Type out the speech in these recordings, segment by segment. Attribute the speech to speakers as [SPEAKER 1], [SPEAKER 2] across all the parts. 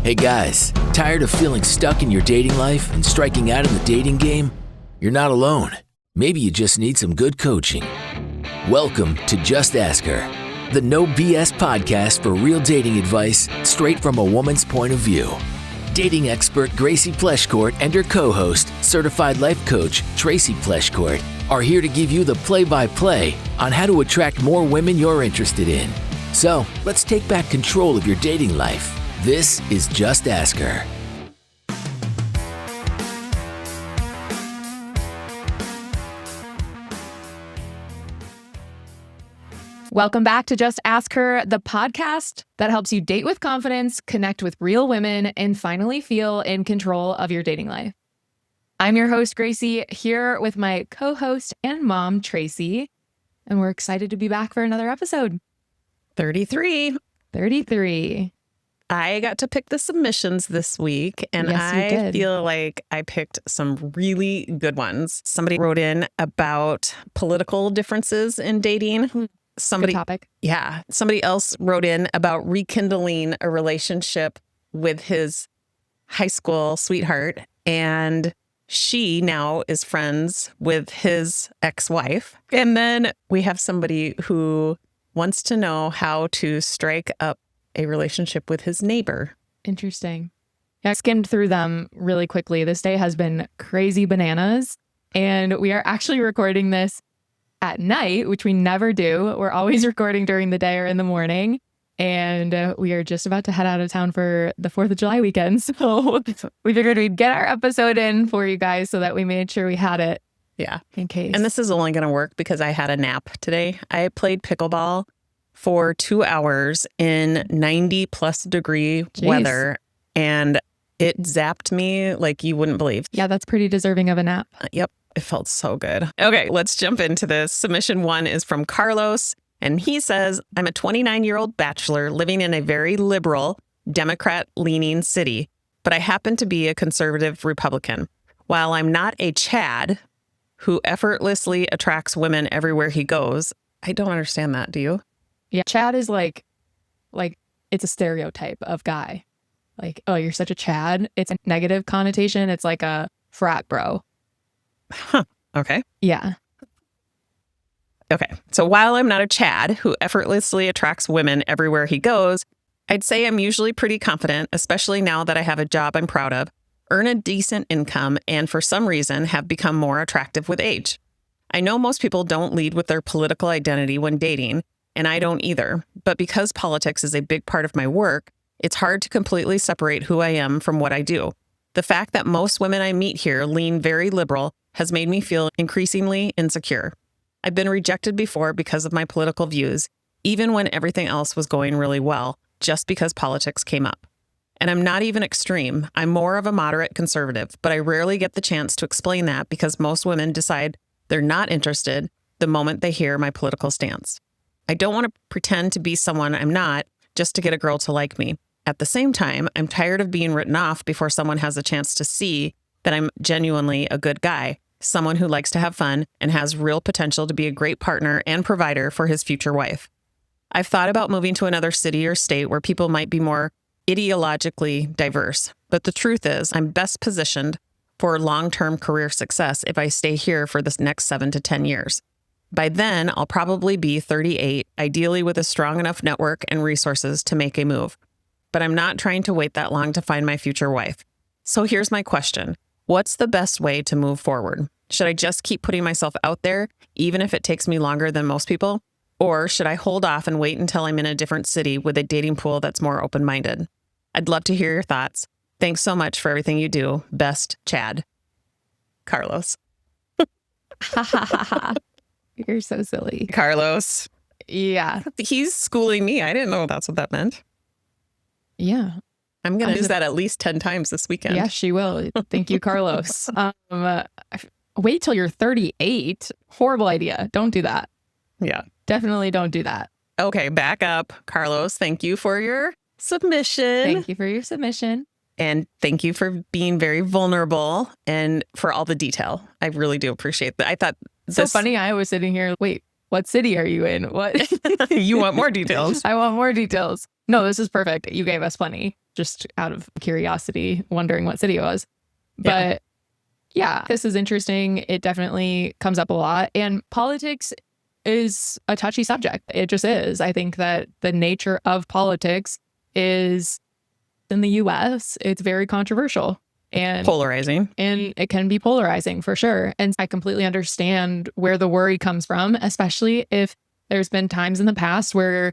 [SPEAKER 1] Hey guys, tired of feeling stuck in your dating life and striking out in the dating game? You're not alone. Maybe you just need some good coaching. Welcome to Just Ask Her, the no BS podcast for real dating advice straight from a woman's point of view. Dating expert Gracie Pleshcourt and her co-host, certified life coach Tracy Pleshcourt, are here to give you the play-by-play on how to attract more women you're interested in. So, let's take back control of your dating life. This is Just Ask Her.
[SPEAKER 2] Welcome back to Just Ask Her, the podcast that helps you date with confidence, connect with real women, and finally feel in control of your dating life. I'm your host, Gracie, here with my co-host and mom, Tracy, and we're excited to be back for another episode.
[SPEAKER 3] 33. I got to pick the submissions this week, and
[SPEAKER 2] Yes, you
[SPEAKER 3] I
[SPEAKER 2] did.
[SPEAKER 3] feel like I picked some really good ones. Somebody wrote in about political differences in dating.
[SPEAKER 2] Good
[SPEAKER 3] Somebody
[SPEAKER 2] topic.
[SPEAKER 3] else wrote in about rekindling a relationship with his high school sweetheart, and she now is friends with his ex-wife. And then we have somebody who wants to know how to strike up a relationship with his neighbor.
[SPEAKER 2] Interesting. Yeah, I skimmed through them really quickly. This day has been crazy bananas, and we are actually recording this at night, which we never do. We're always recording during the day or in the morning. And we are just about to head out of town for the 4th of July weekend. So we figured we'd get our episode in for you guys so that we made sure we had it
[SPEAKER 3] Yeah.
[SPEAKER 2] in case.
[SPEAKER 3] And this is only going to work because I had a nap today. I played pickleball for 2 hours in 90 plus degree
[SPEAKER 2] Jeez.
[SPEAKER 3] weather, and it zapped me like you wouldn't believe.
[SPEAKER 2] Yeah, that's pretty deserving of a nap.
[SPEAKER 3] Yep. It felt so good. Okay, let's jump into this. Submission 1 is from Carlos, and he says, I'm a 29-year-old bachelor living in a very liberal, Democrat-leaning city, but I happen to be a conservative Republican. While I'm not a Chad who effortlessly attracts women everywhere he goes, I don't understand that, do you?
[SPEAKER 2] Yeah, Chad is like it's a stereotype of guy. Like, oh, you're such a Chad. It's a negative connotation. It's like a frat bro.
[SPEAKER 3] Huh. Okay.
[SPEAKER 2] Yeah.
[SPEAKER 3] Okay. So while I'm not a Chad who effortlessly attracts women everywhere he goes, I'd say I'm usually pretty confident, especially now that I have a job I'm proud of, earn a decent income, and for some reason have become more attractive with age. I know most people don't lead with their political identity when dating, and I don't either. But because politics is a big part of my work, it's hard to completely separate who I am from what I do. The fact that most women I meet here lean very liberal has made me feel increasingly insecure. I've been rejected before because of my political views, even when everything else was going really well, just because politics came up. And I'm not even extreme. I'm more of a moderate conservative, but I rarely get the chance to explain that because most women decide they're not interested the moment they hear my political stance. I don't want to pretend to be someone I'm not just to get a girl to like me. At the same time, I'm tired of being written off before someone has a chance to see that I'm genuinely a good guy, someone who likes to have fun and has real potential to be a great partner and provider for his future wife. I've thought about moving to another city or state where people might be more ideologically diverse, but the truth is I'm best positioned for long-term career success if I stay here for the next 7 to 10 years. By then, I'll probably be 38, ideally with a strong enough network and resources to make a move. But I'm not trying to wait that long to find my future wife. So here's my question. What's the best way to move forward? Should I just keep putting myself out there, even if it takes me longer than most people? Or should I hold off and wait until I'm in a different city with a dating pool that's more open-minded? I'd love to hear your thoughts. Thanks so much for everything you do. Best, Chad. Carlos.
[SPEAKER 2] You're so silly.
[SPEAKER 3] Carlos.
[SPEAKER 2] Yeah.
[SPEAKER 3] He's schooling me. I didn't know that's what that meant.
[SPEAKER 2] Yeah.
[SPEAKER 3] I'm going to use that at least 10 times this weekend.
[SPEAKER 2] Yeah, she will. Thank you, Carlos. Wait till you're 38. Horrible idea. Don't do that.
[SPEAKER 3] Yeah.
[SPEAKER 2] Definitely don't do that.
[SPEAKER 3] Okay, back up. Carlos, thank you for your submission.
[SPEAKER 2] Thank you for your submission.
[SPEAKER 3] And thank you for being very vulnerable and for all the detail. I really do appreciate that. I thought
[SPEAKER 2] So funny. I was sitting here. Wait, what city are you in? What?
[SPEAKER 3] You want more details?
[SPEAKER 2] I want more details. No, this is perfect. You gave us plenty, just out of curiosity, wondering what city it was. But yeah, this is interesting. It definitely comes up a lot. And politics is a touchy subject. It just is. I think that the nature of politics is, in the US, it's very controversial and
[SPEAKER 3] Polarizing.
[SPEAKER 2] And it can be polarizing for sure. And I completely understand where the worry comes from, especially if there's been times in the past where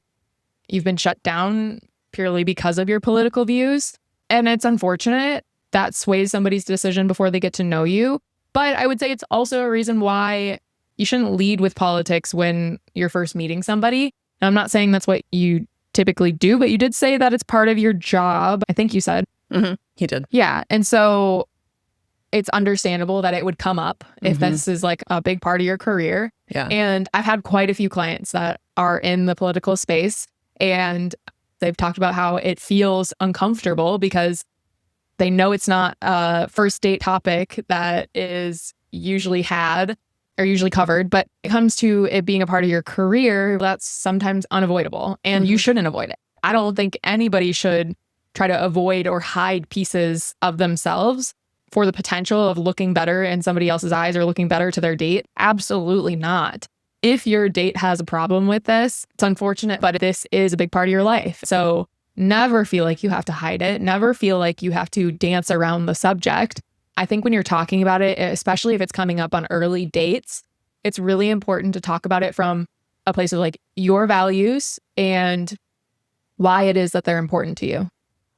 [SPEAKER 2] you've been shut down purely because of your political views. And it's unfortunate that sways somebody's decision before they get to know you. But I would say it's also a reason why you shouldn't lead with politics when you're first meeting somebody. Now, I'm not saying that's what you typically do, but you did say that it's part of your job. I think you said.
[SPEAKER 3] Mm-hmm. He did.
[SPEAKER 2] Yeah. And so it's understandable that it would come up if this is like a big part of your career.
[SPEAKER 3] Yeah.
[SPEAKER 2] And I've had quite a few clients that are in the political space, and they've talked about how it feels uncomfortable because they know it's not a first date topic that is usually had or usually covered, but it comes to it being a part of your career, that's sometimes unavoidable, and you shouldn't avoid it. I don't think anybody should try to avoid or hide pieces of themselves for the potential of looking better in somebody else's eyes or looking better to their date. Absolutely not. If your date has a problem with this, it's unfortunate, but this is a big part of your life. So never feel like you have to hide it. Never feel like you have to dance around the subject. I think when you're talking about it, especially if it's coming up on early dates, it's really important to talk about it from a place of like your values and why it is that they're important to you,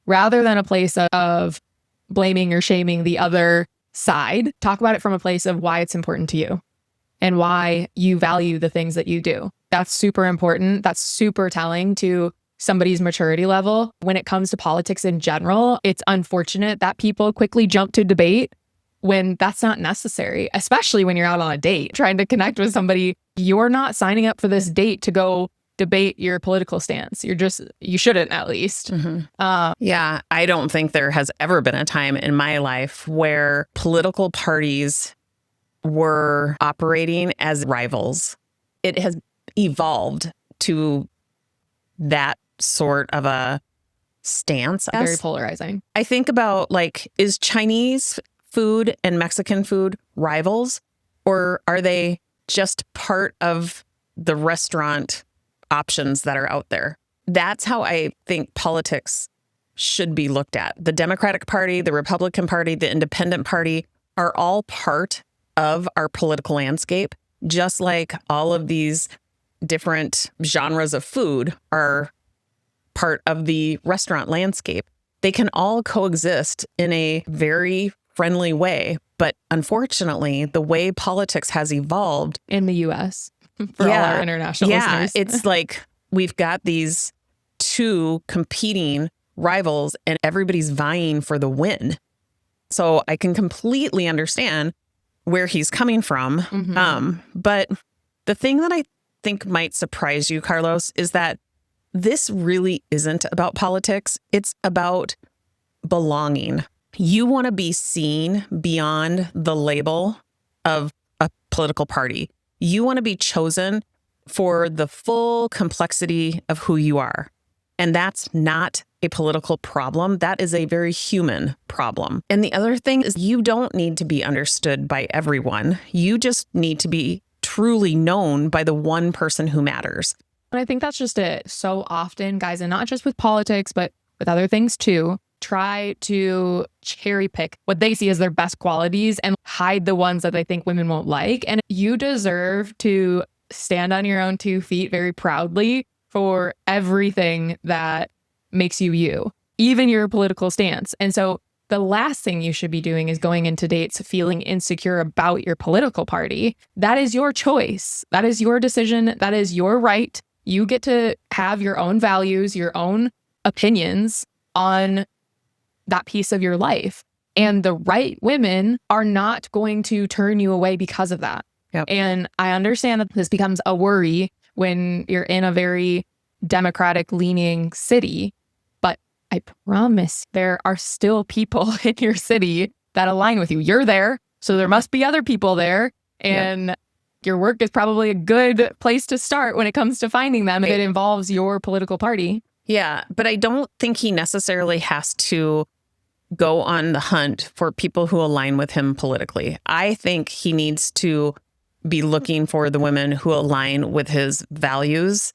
[SPEAKER 2] rather than a place of blaming or shaming the other side. Talk about it from a place of why it's important to you and why you value the things that you do. That's super important. That's super telling to somebody's maturity level. When it comes to politics in general, it's unfortunate that people quickly jump to debate when that's not necessary, especially when you're out on a date trying to connect with somebody. You're not signing up for this date to go debate your political stance. You shouldn't, at least.
[SPEAKER 3] Yeah, I don't think there has ever been a time in my life where political parties were operating as rivals. It has evolved to that sort of a stance.
[SPEAKER 2] Very polarizing.
[SPEAKER 3] I think about, like, is Chinese food and Mexican food rivals, or are they just part of the restaurant options that are out there? That's how I think politics should be looked at. The Democratic Party, the Republican Party, the Independent Party are all part of our political landscape, just like all of these different genres of food are part of the restaurant landscape. They can all coexist in a very friendly way. But unfortunately, the way politics has evolved
[SPEAKER 2] in the US, for all our international listeners.
[SPEAKER 3] It's like we've got these two competing rivals and everybody's vying for the win. So I can completely understand where he's coming from. But the thing that I think might surprise you, Carlos, is that this really isn't about politics. It's about belonging. You want to be seen beyond the label of a political party. You want to be chosen for the full complexity of who you are. And that's not a political problem. That is a very human problem. And the other thing is, you don't need to be understood by everyone. You just need to be truly known by the one person who matters.
[SPEAKER 2] And I think that's just it. So often, guys, and not just with politics, but with other things too, try to cherry pick what they see as their best qualities and hide the ones that they think women won't like. And you deserve to stand on your own 2 feet very proudly for everything that makes you you, even your political stance. And so the last thing you should be doing is going into dates feeling insecure about your political party. That is your choice. That is your decision. That is your right. You get to have your own values, your own opinions on that piece of your life. And the right women are not going to turn you away because of that.
[SPEAKER 3] Yep.
[SPEAKER 2] And I understand that this becomes a worry when you're in a very Democratic leaning city, but I promise there are still people in your city that align with you. You're there, so there must be other people there. And your work is probably a good place to start when it comes to finding them if it involves your political party.
[SPEAKER 3] Yeah, but I don't think he necessarily has to go on the hunt for people who align with him politically. I think he needs to be looking for the women who align with his values,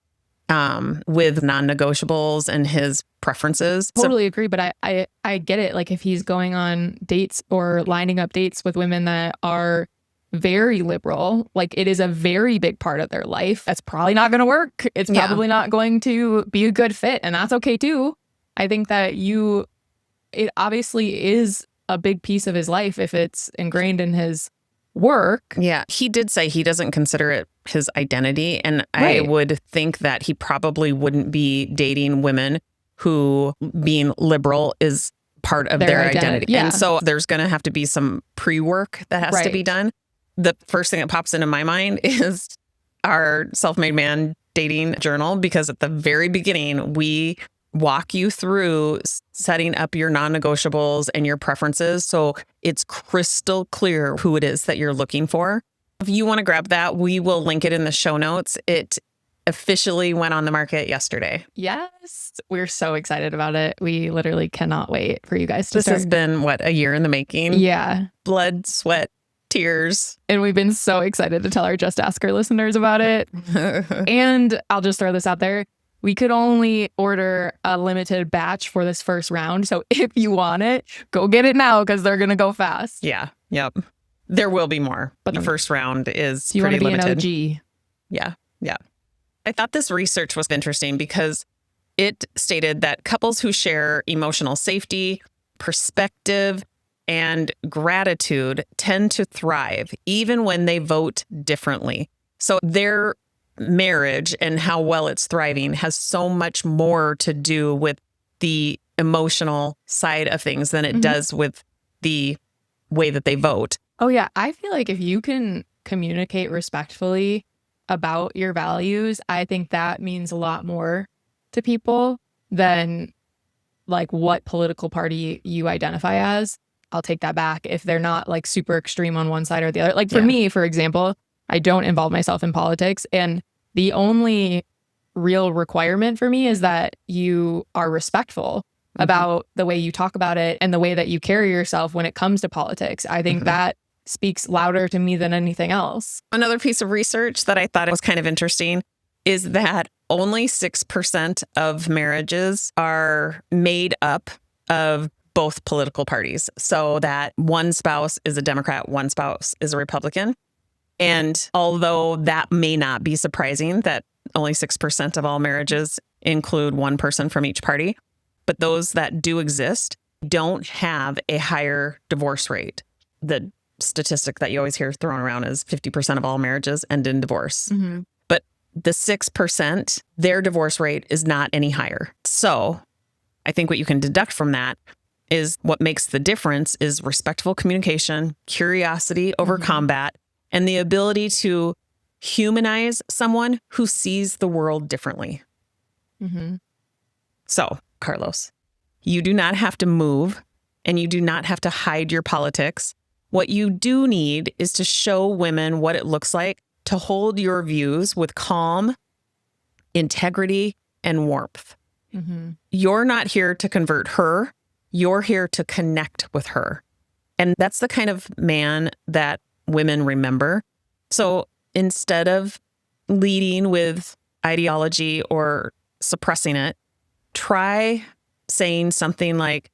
[SPEAKER 3] with non-negotiables and his preferences.
[SPEAKER 2] Totally agree, but I get it. Like if he's going on dates or lining up dates with women that are very liberal, like it is a very big part of their life, that's probably not going to work. It's probably not going to be a good fit, and that's okay too. I think that it obviously is a big piece of his life if it's ingrained in his work.
[SPEAKER 3] Yeah, he did say he doesn't consider it his identity. And
[SPEAKER 2] Right.
[SPEAKER 3] I would think that he probably wouldn't be dating women who being liberal is part of their identity.
[SPEAKER 2] Yeah.
[SPEAKER 3] And so there's going to have to be some pre-work that has to be
[SPEAKER 2] Right.
[SPEAKER 3] done. The first thing that pops into my mind is our self-made man dating journal, because at the very beginning, we walk you through setting up your non-negotiables and your preferences so it's crystal clear who it is that you're looking for. If you want to grab that, we will link it in the show notes. It officially went on the market yesterday.
[SPEAKER 2] Yes. We're so excited about it. We literally cannot wait for you guys to
[SPEAKER 3] This
[SPEAKER 2] start.
[SPEAKER 3] has been, a year in the making?
[SPEAKER 2] Yeah.
[SPEAKER 3] Blood, sweat, tears.
[SPEAKER 2] And we've been so excited to tell our Just Ask Her listeners about it. And I'll just throw this out there. We could only order a limited batch for this first round. So if you want it, go get it now because they're going to go fast.
[SPEAKER 3] Yeah. Yep. There will be more. But the first round is
[SPEAKER 2] You want
[SPEAKER 3] pretty
[SPEAKER 2] to be
[SPEAKER 3] limited.
[SPEAKER 2] an OG.
[SPEAKER 3] Yeah. Yeah. I thought this research was interesting because it stated that couples who share emotional safety, perspective, and gratitude tend to thrive even when they vote differently. So their marriage and how well it's thriving has so much more to do with the emotional side of things than it does with the way that they vote.
[SPEAKER 2] Oh, yeah. I feel like if you can communicate respectfully about your values, I think that means a lot more to people than like what political party you identify as. I'll take that back if they're not like super extreme on one side or the other. Like for me, for example, I don't involve myself in politics. And the only real requirement for me is that you are respectful about the way you talk about it and the way that you carry yourself when it comes to politics. I think that speaks louder to me than anything else.
[SPEAKER 3] Another piece of research that I thought was kind of interesting is that only 6% of marriages are made up of both political parties. So that one spouse is a Democrat, one spouse is a Republican. And although that may not be surprising that only 6% of all marriages include one person from each party, but those that do exist don't have a higher divorce rate. The statistic that you always hear thrown around is 50% of all marriages end in divorce. But the 6%, their divorce rate is not any higher. So I think what you can deduct from that is what makes the difference is respectful communication, curiosity over combat, and the ability to humanize someone who sees the world differently. So, Carlos, you do not have to move and you do not have to hide your politics. What you do need is to show women what it looks like to hold your views with calm, integrity, and warmth. You're not here to convert her. You're here to connect with her. And that's the kind of man that women remember. So instead of leading with ideology or suppressing it, try saying something like,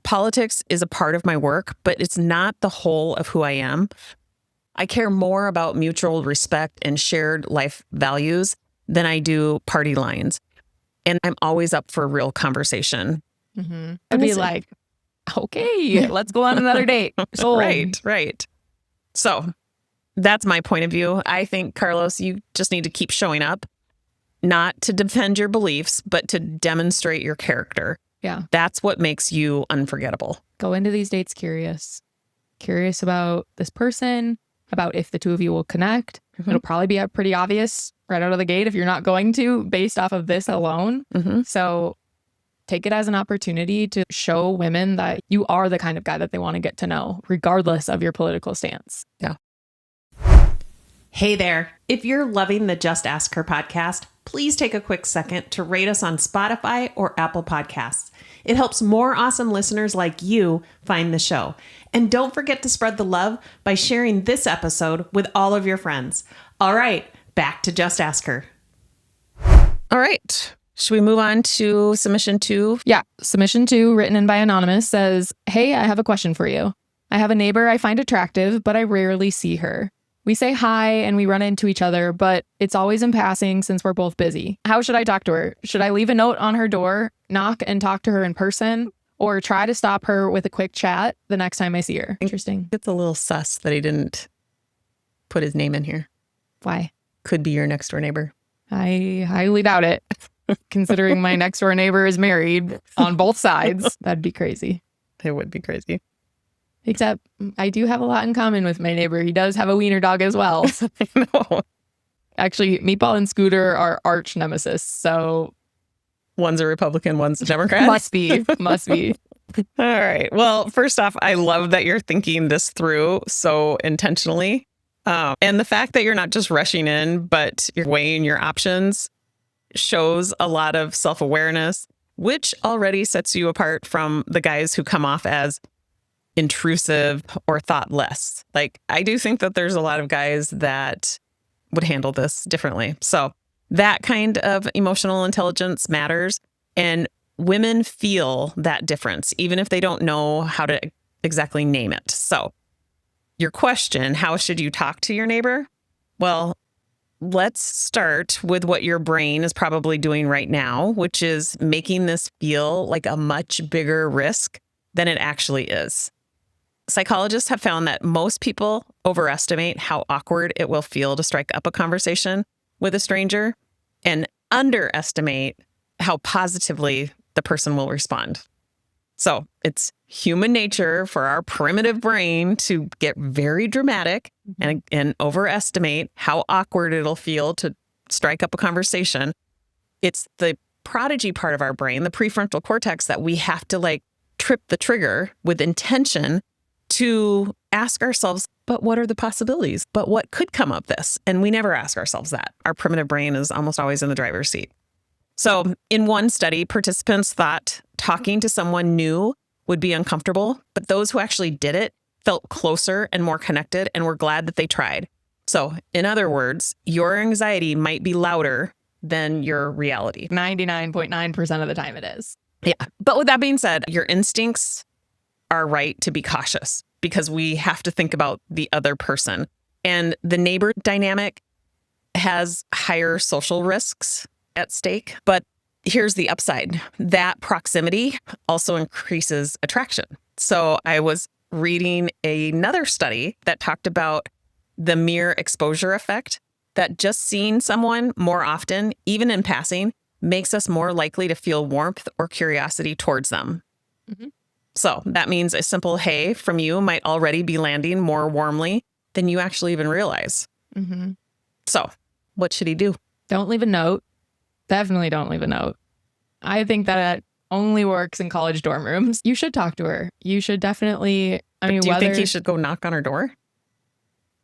[SPEAKER 3] politics is a part of my work, but it's not the whole of who I am. I care more about mutual respect and shared life values than I do party lines. And I'm always up for a real conversation.
[SPEAKER 2] I'd be like, okay, let's go on another date. Sold.
[SPEAKER 3] Right. So that's my point of view. I think, Carlos, you just need to keep showing up, not to defend your beliefs, but to demonstrate your character.
[SPEAKER 2] Yeah.
[SPEAKER 3] That's what makes you unforgettable.
[SPEAKER 2] Go into these dates curious about this person, about if the two of you will connect. It'll probably be pretty obvious right out of the gate if you're not going to, based off of this alone. So take it as an opportunity to show women that you are the kind of guy that they want to get to know, regardless of your political stance.
[SPEAKER 3] Yeah.
[SPEAKER 4] Hey there. If you're loving the Just Ask Her podcast,
[SPEAKER 3] please take a quick second to rate us on Spotify or Apple Podcasts. It helps more awesome listeners like you find the show. And don't forget to spread the love by sharing this episode with all of your friends. All right, back to Just Ask Her. All right. Should we move on to submission 2?
[SPEAKER 2] Yeah. Submission 2, written in by Anonymous, says, "Hey, I have a question for you. I have a neighbor I find attractive, but I rarely see her. We say hi and we run into each other, but it's always in passing since we're both busy. How should I talk to her? Should I leave a note on her door, knock and talk to her in person, or try to stop her with a quick chat the next time I see her?" Interesting.
[SPEAKER 3] It's a little sus that he didn't put his name in here.
[SPEAKER 2] Why?
[SPEAKER 3] Could be your next door neighbor.
[SPEAKER 2] I highly doubt it. Considering my next door neighbor is married on both sides, that'd be crazy.
[SPEAKER 3] It would be crazy.
[SPEAKER 2] Except I do have a lot in common with my neighbor. He does have a wiener dog as well.
[SPEAKER 3] I know.
[SPEAKER 2] Actually, Meatball and Scooter are arch nemesis. So
[SPEAKER 3] one's a Republican, one's a Democrat.
[SPEAKER 2] Must be.
[SPEAKER 3] All right. Well, first off, I love that you're thinking this through so intentionally. And the fact that you're not just rushing in, but you're weighing your options shows a lot of self-awareness, which already sets you apart from the guys who come off as intrusive or thoughtless. Like, I do think that there's a lot of guys that would handle this differently. So that kind of emotional intelligence matters. And women feel that difference, even if they don't know how to exactly name it. So your question, how should you talk to your neighbor? Well, let's start with what your brain is probably doing right now, which is making this feel like a much bigger risk than it actually is. Psychologists have found that most people overestimate how awkward it will feel to strike up a conversation with a stranger and underestimate how positively the person will respond. So it's human nature for our primitive brain to get very dramatic and overestimate how awkward it'll feel to strike up a conversation. It's the prodigy part of our brain, the prefrontal cortex, that we have to trip the trigger with intention to ask ourselves, but what are the possibilities? But what could come of this? And we never ask ourselves that. Our primitive brain is almost always in the driver's seat. So in one study, participants thought talking to someone new would be uncomfortable, but those who actually did it felt closer and more connected and were glad that they tried. So in other words, your anxiety might be louder than your reality.
[SPEAKER 2] 99.9% of the time it is.
[SPEAKER 3] Yeah. But with that being said, your instincts are right to be cautious because we have to think about the other person. And the neighbor dynamic has higher social risks at stake. But here's the upside. That proximity also increases attraction. So I was reading another study that talked about the mere exposure effect, that just seeing someone more often, even in passing, makes us more likely to feel warmth or curiosity towards them. Mm-hmm. So that means a simple hey from you might already be landing more warmly than you actually even realize.
[SPEAKER 2] Mm-hmm.
[SPEAKER 3] So what should he do?
[SPEAKER 2] Don't leave a note. Definitely don't leave a note. I think that only works in college dorm rooms. You should talk to her. You should definitely,
[SPEAKER 3] do you think he should go knock on her door?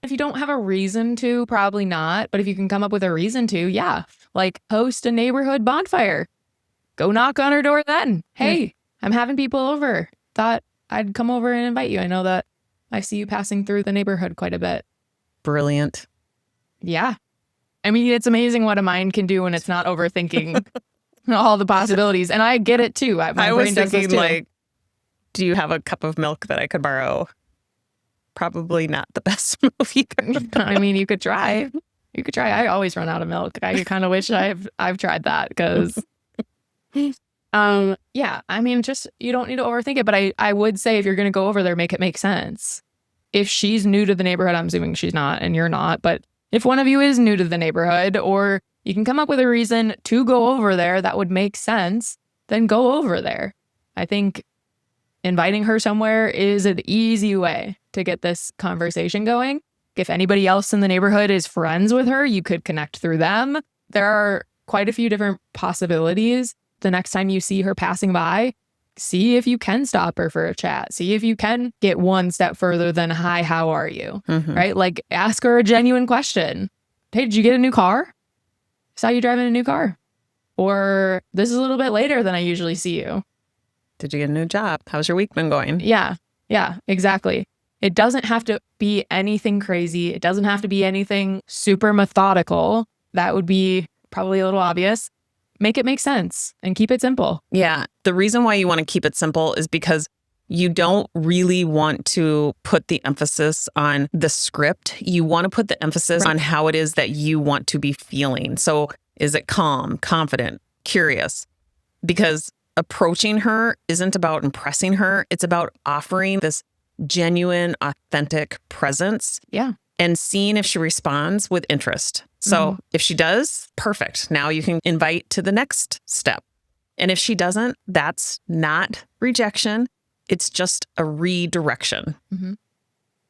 [SPEAKER 2] If you don't have a reason to, probably not. But if you can come up with a reason to, yeah. Like host a neighborhood bonfire. Go knock on her door then. Hey, I'm having people over. Thought I'd come over and invite you. I know that I see you passing through the neighborhood quite a bit.
[SPEAKER 3] Brilliant.
[SPEAKER 2] Yeah. I mean, it's amazing what a mind can do when it's not overthinking all the possibilities. And I get it too. My
[SPEAKER 3] I was
[SPEAKER 2] brain does this
[SPEAKER 3] thinking
[SPEAKER 2] too.
[SPEAKER 3] Do you have a cup of milk that I could borrow? Probably not the best move either.
[SPEAKER 2] I mean, you could try. You could try. I always run out of milk. I kind of wish I've tried that because, yeah. I mean, just you don't need to overthink it. But I would say if you're going to go over there, make it make sense. If she's new to the neighborhood, I'm assuming she's not, and you're not. But if one of you is new to the neighborhood, or you can come up with a reason to go over there that would make sense, then go over there. I think inviting her somewhere is an easy way to get this conversation going. If anybody else in the neighborhood is friends with her, you could connect through them. There are quite a few different possibilities. The next time you see her passing by, see if you can stop her for a chat. See if you can get one step further than, hi, how are you? Mm-hmm. Right? Like ask her a genuine question. Hey, did you get a new car? saw you driving a new car. Or this is a little bit later than I usually see you.
[SPEAKER 3] Did you get a new job? How's your week been going?
[SPEAKER 2] Yeah, exactly. It doesn't have to be anything crazy. It doesn't have to be anything super methodical. That would be probably a little obvious. Make it make sense and keep it simple.
[SPEAKER 3] Yeah. The reason why you want to keep it simple is because you don't really want to put the emphasis on the script. You want to put the emphasis on how it is that you want to be feeling. So is it calm, confident, curious? Because approaching her isn't about impressing her. It's about offering this genuine, authentic presence.
[SPEAKER 2] Yeah.
[SPEAKER 3] And seeing if she responds with interest. So if she does, perfect. Now you can invite to the next step. And if she doesn't, that's not rejection. It's just a redirection.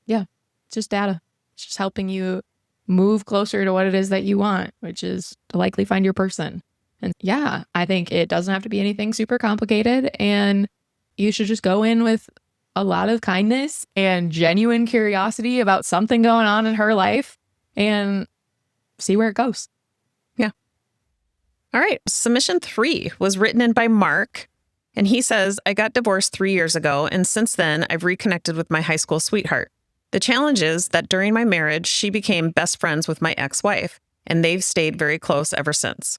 [SPEAKER 2] Yeah. It's just data. It's just helping you move closer to what it is that you want, which is to likely find your person. And yeah, I think it doesn't have to be anything super complicated. And you should just go in with a lot of kindness and genuine curiosity about something going on in her life and see where it goes.
[SPEAKER 3] Yeah. All right. Submission 3 was written in by Mark. And he says, I got divorced 3 years ago, and since then, I've reconnected with my high school sweetheart. The challenge is that during my marriage, she became best friends with my ex-wife, and they've stayed very close ever since.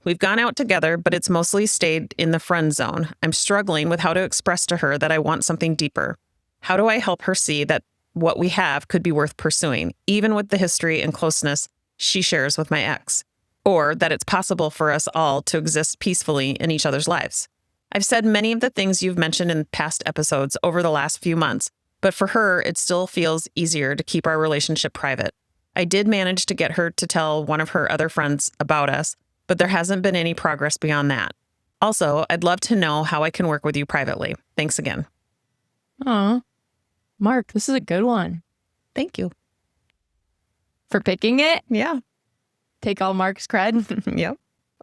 [SPEAKER 3] We've gone out together, but it's mostly stayed in the friend zone. I'm struggling with how to express to her that I want something deeper. How do I help her see that what we have could be worth pursuing, even with the history and closeness she shares with my ex, or that it's possible for us all to exist peacefully in each other's lives? I've said many of the things you've mentioned in past episodes over the last few months, but for her, it still feels easier to keep our relationship private. I did manage to get her to tell one of her other friends about us, but there hasn't been any progress beyond that. Also, I'd love to know how I can work with you privately. Thanks again.
[SPEAKER 2] Aw, Mark, this is a good one.
[SPEAKER 3] Thank you.
[SPEAKER 2] For picking it?
[SPEAKER 3] Yeah.
[SPEAKER 2] Take all Mark's cred.
[SPEAKER 3] Yep.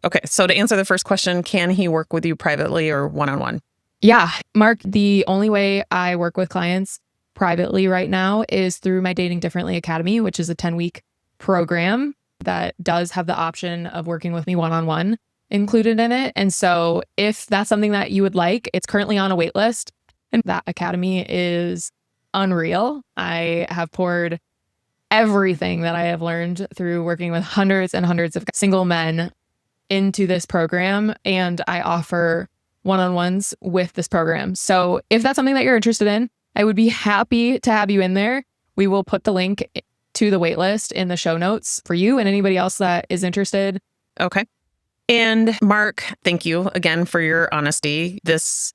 [SPEAKER 3] Okay, so to answer the first question, can he work with you privately or one-on-one?
[SPEAKER 2] Yeah. Mark, the only way I work with clients privately right now is through my Dating Differently Academy, which is a 10-week program that does have the option of working with me one-on-one included in it. And so if that's something that you would like, it's currently on a wait list. And that academy is unreal. I have poured everything that I have learned through working with hundreds and hundreds of single men into this program, and I offer one-on-ones with this program. So if that's something that you're interested in, I would be happy to have you in there. We will put the link to the waitlist in the show notes for you and anybody else that is interested.
[SPEAKER 3] Okay. And Mark, thank you again for your honesty. This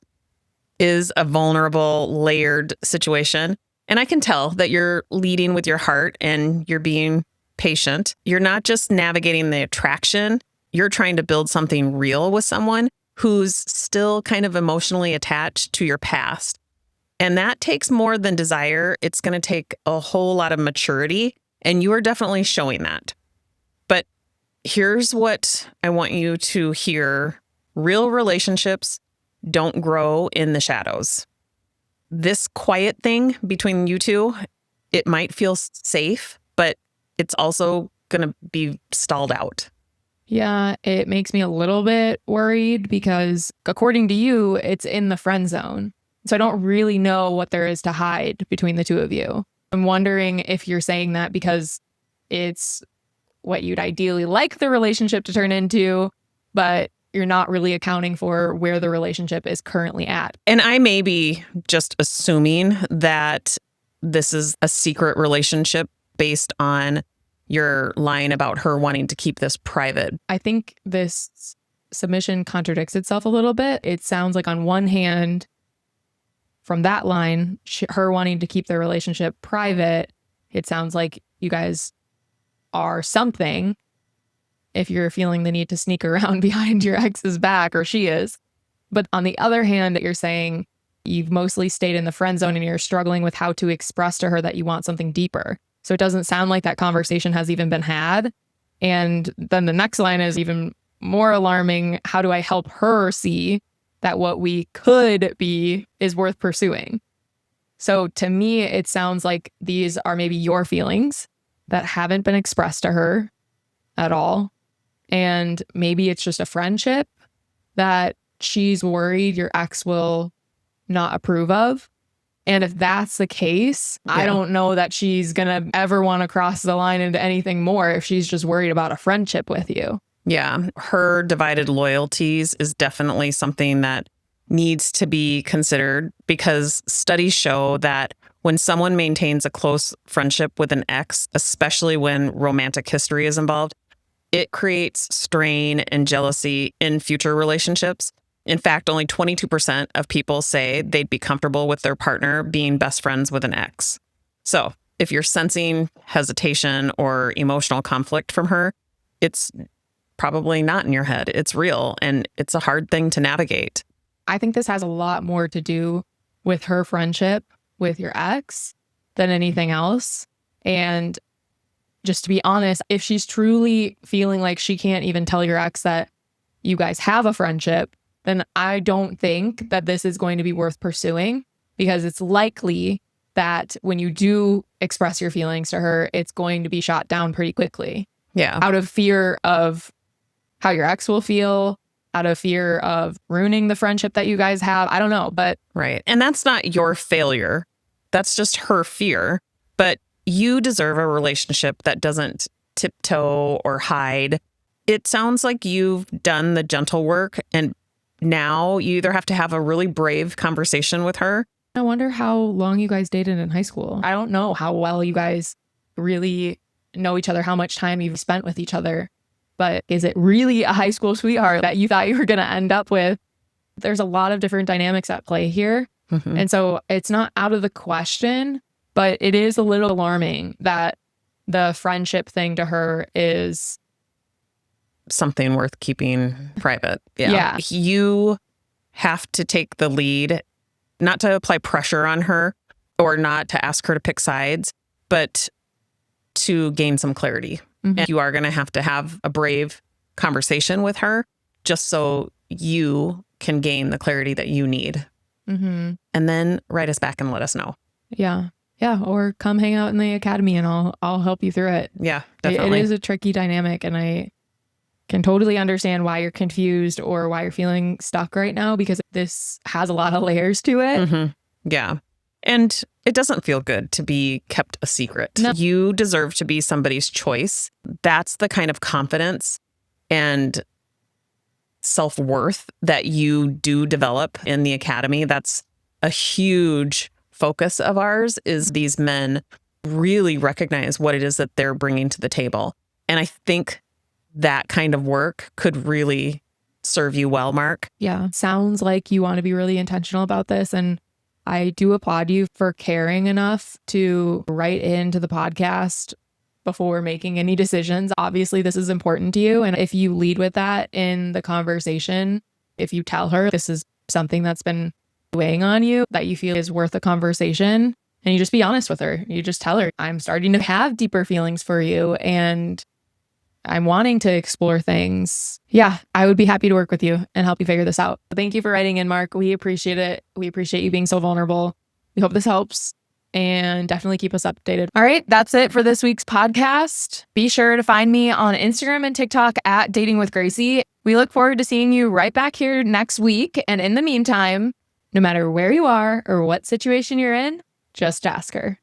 [SPEAKER 3] is a vulnerable, layered situation. And I can tell that you're leading with your heart and you're being patient. You're not just navigating the attraction. You're trying to build something real with someone who's still kind of emotionally attached to your past. And that takes more than desire. It's going to take a whole lot of maturity. And you are definitely showing that. But here's what I want you to hear. Real relationships don't grow in the shadows. This quiet thing between you two, it might feel safe, but it's also going to be stalled out.
[SPEAKER 2] Yeah, it makes me a little bit worried because according to you, it's in the friend zone. So I don't really know what there is to hide between the two of you. I'm wondering if you're saying that because it's what you'd ideally like the relationship to turn into, but you're not really accounting for where the relationship is currently at.
[SPEAKER 3] And I may be just assuming that this is a secret relationship based on your line about her wanting to keep this private.
[SPEAKER 2] I think this submission contradicts itself a little bit. It sounds like on one hand, from that line, her wanting to keep their relationship private, it sounds like you guys are something if you're feeling the need to sneak around behind your ex's back, or she is. But on the other hand, you're saying you've mostly stayed in the friend zone and you're struggling with how to express to her that you want something deeper. So it doesn't sound like that conversation has even been had. And then the next line is even more alarming. How do I help her see that what we could be is worth pursuing? So to me, it sounds like these are maybe your feelings that haven't been expressed to her at all. And maybe it's just a friendship that she's worried your ex will not approve of. And if that's the case, I don't know that she's going to ever want to cross the line into anything more if she's just worried about a friendship with you.
[SPEAKER 3] Yeah. Her divided loyalties is definitely something that needs to be considered, because studies show that when someone maintains a close friendship with an ex, especially when romantic history is involved, it creates strain and jealousy in future relationships. In fact, only 22% of people say they'd be comfortable with their partner being best friends with an ex. So if you're sensing hesitation or emotional conflict from her, it's probably not in your head. It's real, and it's a hard thing to navigate.
[SPEAKER 2] I think this has a lot more to do with her friendship with your ex than anything else. And just to be honest, if she's truly feeling like she can't even tell your ex that you guys have a friendship, then I don't think that this is going to be worth pursuing, because it's likely that when you do express your feelings to her, it's going to be shot down pretty quickly.
[SPEAKER 3] Yeah.
[SPEAKER 2] Out of fear of how your ex will feel, out of fear of ruining the friendship that you guys have. I don't know, but...
[SPEAKER 3] Right. And that's not your failure. That's just her fear. But you deserve a relationship that doesn't tiptoe or hide. It sounds like you've done the gentle work, and now you either have to have a really brave conversation with her.
[SPEAKER 2] I wonder how long you guys dated in high school. I don't know how well you guys really know each other, how much time you've spent with each other. But is it really a high school sweetheart that you thought you were going to end up with? There's a lot of different dynamics at play here.
[SPEAKER 3] Mm-hmm.
[SPEAKER 2] And so it's not out of the question, but it is a little alarming that the friendship thing to her is
[SPEAKER 3] something worth keeping private.
[SPEAKER 2] Yeah.
[SPEAKER 3] You have to take the lead, not to apply pressure on her or not to ask her to pick sides, but to gain some clarity.
[SPEAKER 2] Mm-hmm.
[SPEAKER 3] And you are going to have a brave conversation with her just so you can gain the clarity that you need.
[SPEAKER 2] Mm-hmm.
[SPEAKER 3] And then write us back and let us know.
[SPEAKER 2] Yeah. Yeah. Or come hang out in the academy and I'll help you through it.
[SPEAKER 3] Yeah, definitely.
[SPEAKER 2] It is a tricky dynamic, and I can totally understand why you're confused or why you're feeling stuck right now, because this has a lot of layers to it.
[SPEAKER 3] Mm-hmm. Yeah. And it doesn't feel good to be kept a secret.
[SPEAKER 2] No.
[SPEAKER 3] You deserve to be somebody's choice. That's the kind of confidence and self-worth that you do develop in the academy. That's a huge focus of ours, is these men really recognize what it is that they're bringing to the table. And I think that kind of work could really serve you well, Mark.
[SPEAKER 2] Yeah. Sounds like you want to be really intentional about this. And I do applaud you for caring enough to write into the podcast before making any decisions. Obviously, this is important to you. And if you lead with that in the conversation, if you tell her this is something that's been weighing on you, that you feel is worth a conversation, and you just be honest with her, you just tell her, I'm starting to have deeper feelings for you and I'm wanting to explore things. Yeah, I would be happy to work with you and help you figure this out. Thank you for writing in, Mark. We appreciate it. We appreciate you being so vulnerable. We hope this helps, and definitely keep us updated. All right, that's it for this week's podcast. Be sure to find me on Instagram and TikTok at Dating with Gracie. We look forward to seeing you right back here next week. And in the meantime, no matter where you are or what situation you're in, just ask her.